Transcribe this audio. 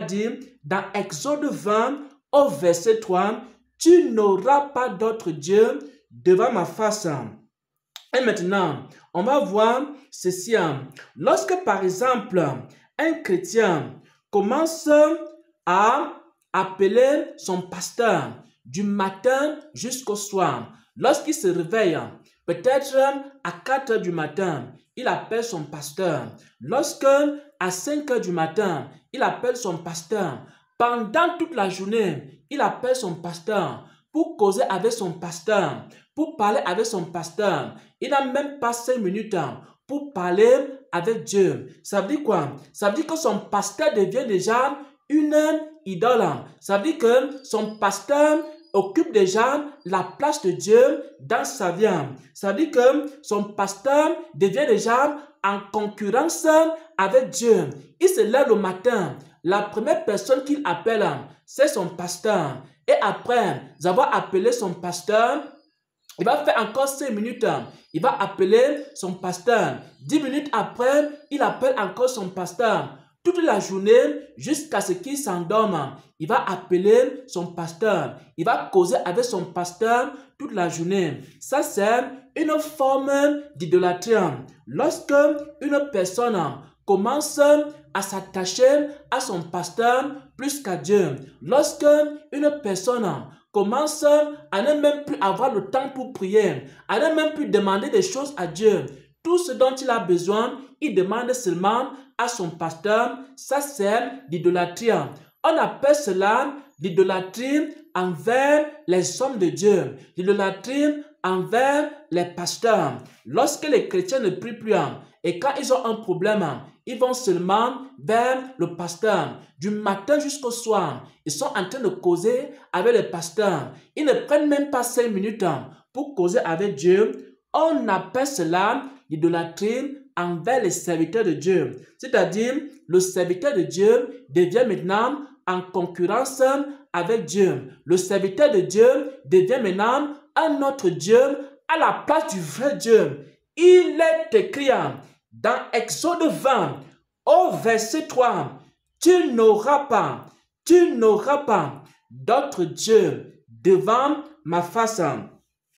dit dans Exode 20 au verset 3, tu n'auras pas d'autre Dieu devant ma face. Et maintenant, on va voir ceci. Lorsque par exemple, un chrétien commence à appeler son pasteur du matin jusqu'au soir, lorsqu'il se réveille, peut-être à 4 heures du matin, il appelle son pasteur. Lorsque à 5 heures du matin, il appelle son pasteur. Pendant toute la journée, il appelle son pasteur pour causer avec son pasteur, pour parler avec son pasteur. Il n'a même pas 5 minutes pour parler avec Dieu. Ça veut dire quoi? Ça veut dire que son pasteur devient déjà une idole. Ça veut dire que son pasteur occupe déjà la place de Dieu dans sa vie. Ça veut dire que son pasteur devient déjà en concurrence avec Dieu. Il se lève le matin. La première personne qu'il appelle, c'est son pasteur. Et après avoir appelé son pasteur, il va faire encore 5 minutes. Il va appeler son pasteur. 10 minutes après, il appelle encore son pasteur. Toute la journée, jusqu'à ce qu'il s'endorme, il va appeler son pasteur. Il va causer avec son pasteur toute la journée. Ça, c'est une forme d'idolâtrie. Lorsque une personne commence à s'attacher à son pasteur plus qu'à Dieu. Lorsque une personne commence à ne même plus avoir le temps pour prier, à ne même plus demander des choses à Dieu. Tout ce dont il a besoin, il demande seulement à son pasteur. Ça, c'est l'idolâtrie. On appelle cela l'idolâtrie envers les hommes de Dieu, l'idolâtrie envers les pasteurs. Lorsque les chrétiens ne prient plus et quand ils ont un problème, ils vont seulement vers le pasteur. Du matin jusqu'au soir, ils sont en train de causer avec le pasteur. Ils ne prennent même pas 5 minutes pour causer avec Dieu. On appelle cela l'idolâtrie envers les serviteurs de Dieu. C'est-à-dire, le serviteur de Dieu devient maintenant en concurrence avec Dieu. Le serviteur de Dieu devient maintenant un autre Dieu à la place du vrai Dieu. Il est écrit dans Exode 20 au verset 3, tu n'auras pas d'autre Dieu devant ma face.